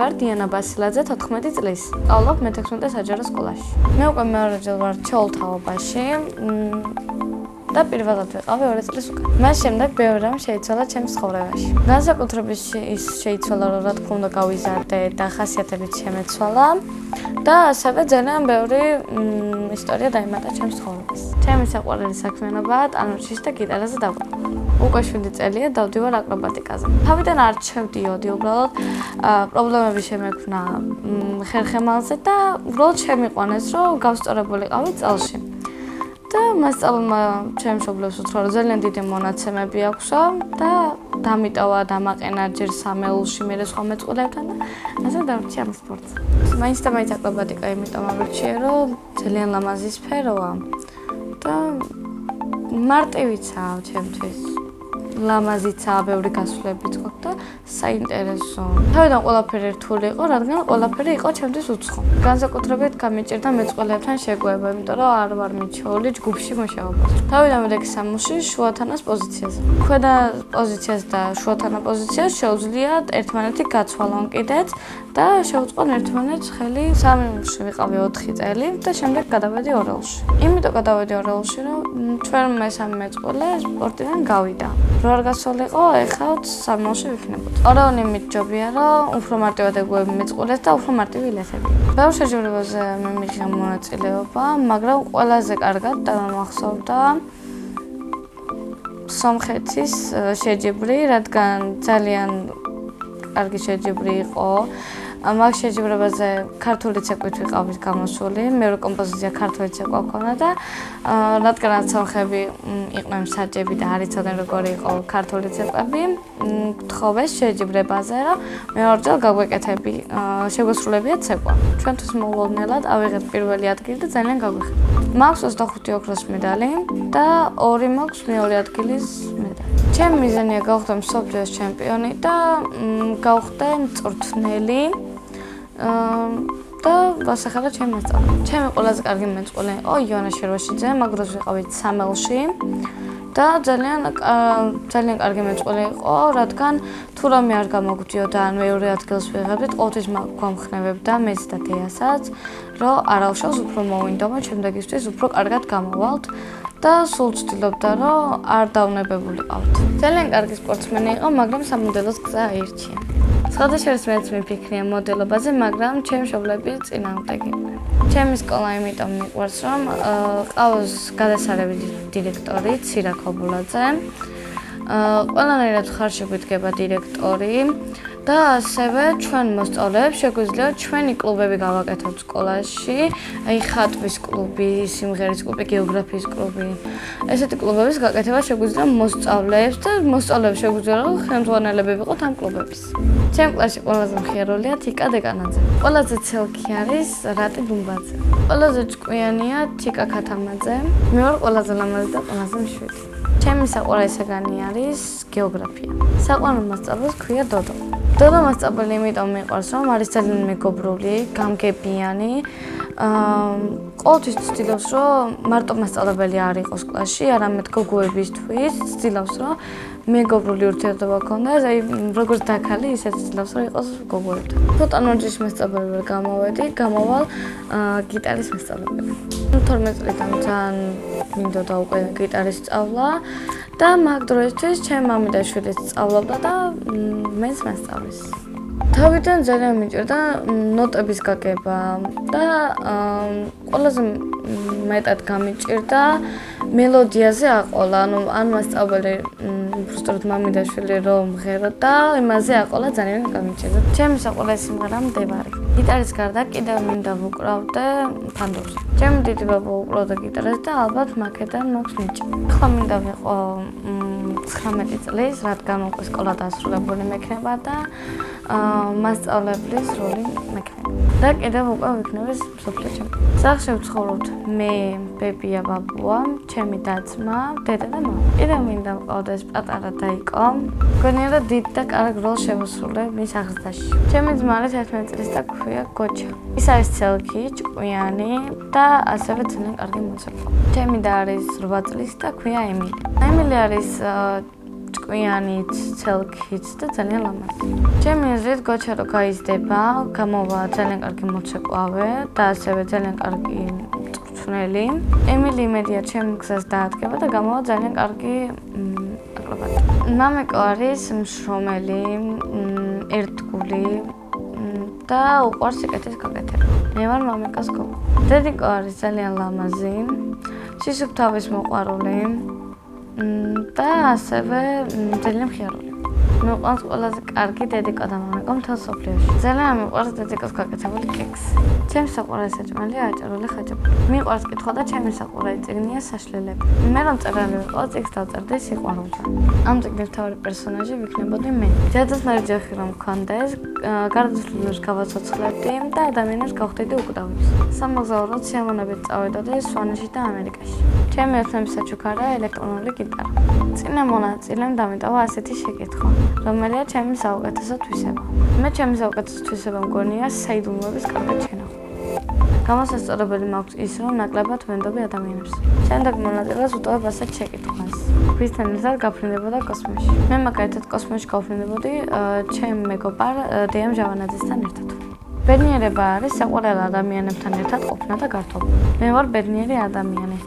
ვარ დიანა ბასილაძე 14 წლის. სწავლობ მე-16 საჯარო სკოლაში. მე უკვე მეორეჯერ ვარ ჩეულთაობაში და პირველად ვიყავი 2 წლის უკან. მას შემდეგ ბევრი რამ შეიცვალა ჩემს ცხოვრებაში. განსაკუთრებით ის შეიცვალა, რომ რა თქმა უნდა გავიზარდე და ხასიათებით შემეცვალა და ასევე ძალიან ბევრი ისტორია დაემატა ჩემს ცხოვრებას. ჩემი საყვარელი საქმიანობაა ტანურჩის და გიტარაზე დაკვირვა. უკვე 7 წელია დავდივარ აკრობატიკაზე. თავიდან არ ჩევდიოდი უბრალოდ პრობლემები შემექმნა ხერხემალზე და უბრალოდ შემიყვანეს, რომ გავსწორებულიყავი წელში. და მასწავლებელმა ჩემს მშობლებს უთხრა, რომ ძალიან დიდი მონაცემები აქვსო და დამიტოვა დამაყენა ჯერ სამეულში მე სხვა მეწყვილებთან და ასე დავრჩი ამ სპორტს. მაინც და მაინც აკრობატიკა იმიტომ ავრჩიე, რომ ძალიან ლამაზი სფეროა და მარტივიცაა ჩემთვის. ლამაზიცაა, ბევრი გასვლებიც გვაქვს და საინტერესო. თავიდან ყველაფერი რთული იყო, რადგან ყველაფერი იყო ჩემთვის უცხო. განსაკუთრებით გამიჭირდა მეწყვილებთან შეგვება, იმიტომ რომ არ ვარ მიჩეული ჯგუფში მუშაობას. თავიდან მივედი სამუშში შუათანას პოზიციაზე. ქვედა პოზიციას და შუათანა პოზიციას შეუძლია ერთმანეთი გაცვალონ კიდეც და შევწყონ ერთმანეთს ხელი. სამუშში ვიყავი 4 წელი და შემდეგ გადავედი ორელში. იმიტომ გადავედი ორელში, რომ ჩვენ მესამე მეწყვილე სპორტიდან გავიდა. რო არ გასულიყო, ეხლა სამუშში ვიქნებოდი. ორეული მიჯობია, რომ უფრო მარტივად ეგუები მეწყვილეს და უფრო მარტივი ილეთები. ბევრ შეჯიბრებაზე მე მიიღე მონაწილეობა, მაგრამ ყველაზე კარგად დამახსოვდა სომხეთის შეჯიბრი, რადგან ძალიან კარგი შეჯიბრი იყო. მაგ შეჯიბრებაზე ქართული ცეკვით ვიყავით გამოსული, მეორე კომპოზიცია ქართული ცეკვა ჰქონდა და რადგანაც სომხები იყვნენ მსაჯები და არ იცოდნენ როგორი იყო ქართული ცეკვები, გთხოვეს შეჯიბრებაზე, რომ მეორჯერ გაგვეკეთები, შეგვესრულებიათ ცეკვა. ჩვენთვის მოულოდნელად ავიღეთ პირველი ადგილი და ძალიან გაგვიხარდა. მაქვს 25 ოქროს მედალი და 2 მაქვს მეორე ადგილის მედალი. ჩემი მიზანია გავხდე მსოფლიოს ჩემპიონი და გავხდე მწვრთნელი და ვასახელა ჩემი მასწავლებელი. ჩემი ყველაზე კარგი მეწყვილე იყო იონა შერვაშიძე, მაგ დროს ვიყავით სამელში და ძალიან კარგი მეწყვილე იყო, რადგან თუ რამე არ გამოგვდიოდა ან მეორე ადგილს ვიღებდით, ყოველთვის გვამხნევებდა მეც და დეასაც, რომ არაუშავს უფრო მოვინდომა, შემდეგისთვის უფრო კარგად გამოვალთ და სულ ვცდილობდა, რომ არ დავნებებულიყავთ. ძალიან კარგი სპორტსმენი იყო, მაგრამ სამოდელოს გზა აირჩია. სხვადასხვა მეც მიფიქრია მოდელობაზე, მაგრამ ჩემი მშობლები წინააღმდეგი. ჩემი სკოლა იმიტომ მიყვარს, რომ ყავს გადასარევი დირექტორი ცირა ქობულაძე. ყველანაირად ხარში გვიდგება დირექტორი და ასევე ჩვენ მოსწავლეებს შეგვიძლია ჩვენი კლუბები გავაკეთოთ სკოლაში, აი ხატვის კლუბი, სიმღერის კლუბი, გეოგრაფიის კლუბი. ესეთი კლუბების გაკეთება შეგვიძლია მოსწავლეებს და მოსწავლეებს შეგვიძლია რომ ხელმძღვანელები ვიყოთ ამ კლუბების. ჩემ კლასში ყველაზე მხიარულია თიკა დეკანაძე. ყველაზე ცელქი არის რატი ბუმბაძე. ყველაზე ჭკვიანია თიკა ქათამაძე. მე ვარ ყველაზე ლამაზი და ყველაზე მშვიდი. ჩემი საყვარელი საგანი არის გეოგრაფია. საყვარელ მასწავლებელს ქვია დოდო. დოდო მასწავლებელი იმიტომ მიყვარს, რომ არის ძალიან მეგობრული, გამგებიანი. ყოველთვის ცდილობს, რომ მარტო მასწავლებელი არ იყოს კლასში, არამედ გოგოებისთვის ცდილობს, რომ მეგობრული ურთიერთობა გქონდეს, აი როგორც დაქალი, ისე ცდილობს, რომ იყოს გოგოებთან. თუ ტანურჯის მასწავლებელი ვერ გამოვედი, გამოვალ გიტარის მასწავლებელი. 12 წლიდან ძალიან მინდოდა უკვე გიტარის სწავლა და მაგ დროისთვის ჩემი მამი და შვილიც სწავლობდა და მეც მასწავლის. თავიდან ძალიან მიჭირდა ნოტების გაგება და ყველაზე მეტად გამიჭირდა მელოდიაზე აყოლა, ან მასწავლებელი უბრალოდ მამი და შვილი რომ მღეროდა, იმაზე აყოლა ძალიან გამიჭირდა. ჩემი საყვარელი სიმღერა მდევარი. გიტარის გარდა კიდევ მინდა ვუკრავდე ფანდოვზე. ჩემი დიდი ბაბა უკრავდა გიტარას და ალბათ მაქედან მაქვს ნიჭი. ახლა მინდა ვიყო 19 წლის, რადგან უკვე სკოლა დასრულებული მექნება და მასწავლებლის როლი მექნება. და კიდევ უკვე ვიქნები მსოფლიო ჩემპიონი. სახლში ვცხოვრობთ მე, ბებია, ბაბუა, ჩემი და-ძმა, დედა და მამა. კიდევ მინდა ვყავდეს პატარა დაიკო. მგონია რომ დიდ და კარგ როლს შევასრულებ მის აღზრდაში. ჩემი ძმა არის 11 წლის და ქვია გოჩა. ის არის ცელქი, ჭკვიანი და ასევე ძალიან კარგი მოცეკვავი. ჩემი და არის 8 წლის და ქვია ემილი. ემილი არის ჭკვიანით, ცელქით და ძალიან ლამაზი. ჩემი აზრით გოჩა რო გაიზრდება, გამოვა ძალიან კარგი მოცეკვავე და ასევე ძალიან კარგი მწვრთნელი. ემილი იმედია ჩემ გზას დაადგება და გამოვა ძალიან კარგი აკრობატი. მამიკო არის მშრომელი, ერთგული და უყვარს სიკეთის გაკეთება. მე ვარ მამიკას გოგო. დედიკო არის ძალიან ლამაზი, სისუფთავის მოყვარული და ასევე ძალიან მხიარული. მიყვარს ყველაზე კარგი დედიკო და მამიკო მთელ სოფლიოში. ძალიან მიყვარს დედიკოს გაკეთებული კექსი. ჩემს საყვარელი საჭმელია აჭარული ხაჭაპური. მიყვარს კითხვა და ჩემი საყვარელი წიგნია საშლელები. მე რომ წერალი ვიყო, წიგნს დავწერდი სიყვარულთან. ამ წიგნის მთავარი პერსონაჟი ვიქნებოდი მე. ჯადოსნური ჯოხი რომ მქონდეს, გარდაცვლილებს გავაცოცხლებდი და ადამიანებს გავხდიდი უკვდავებს. სამოგზაუროდ სიამოვნებით წავედოდი სვანეთში და ამერიკაში. ჩემი ოცნების საჩუქარია ელექტრონული გიტარა. წინა მონაწილემ დამიტოვა ასეთი შეკითხვა, რომელია ჩემი საუკეთესო თვისება. მე ჩემი საუკეთესო თვისება მგონია საიდუმლოების კარგად შენახვა. გამოსასწორებელი მაქვს ის, რომ ნაკლებად ვენდობი ადამიანებს. შემდეგ მონაწილეს ვუტოვებ ასეთ შეკითხვას. ვისთან ერთად გაფრინდებოდა კოსმოსში. მე მაგალითად კოსმოსში გავფრინდებოდი ჩემ მეგობარ დიამ ჟავანაძესთან ერთად. ბედნიერება არის საყვარელ ადამიანებთან ერთად ყოფნა და გართობა. მე ვარ ბედნიერი ადამიანი.